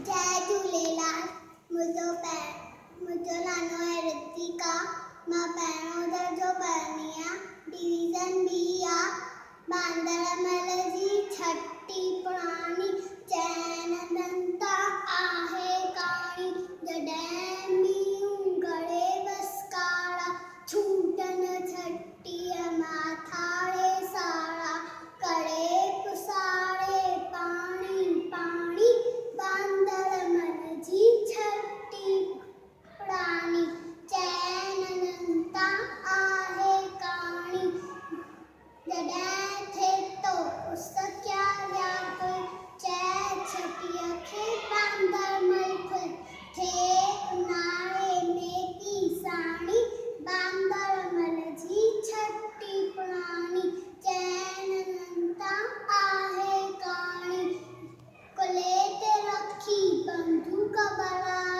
जय झूलेलाल। मुंहिंजो नालो आहे रितिका। मां पहिरियों दर्जो पढ़ंदी आहियां। डिवीज़न बी आहे। बांदरमल जी छटी पुराणी चैन दंता आहे कहाणी। जॾहिं मींहुं गड़े वसकारा छूटन छटीअ माथाड़े सारा करे पुसारे पाणी पाणी बांदरमल जी छटी पुराणी चैन दंता आहे कहाणी। जॾहिं थिए थो उस क्यारिया फुल चए छटीअ खे बांदरमल फुल थिए उन्हारे में किसानी बांदरमल जी छटी पुराणी चैन दंता आहे कहाणी। कुल्हे ते रखी बंदूक बराड़ी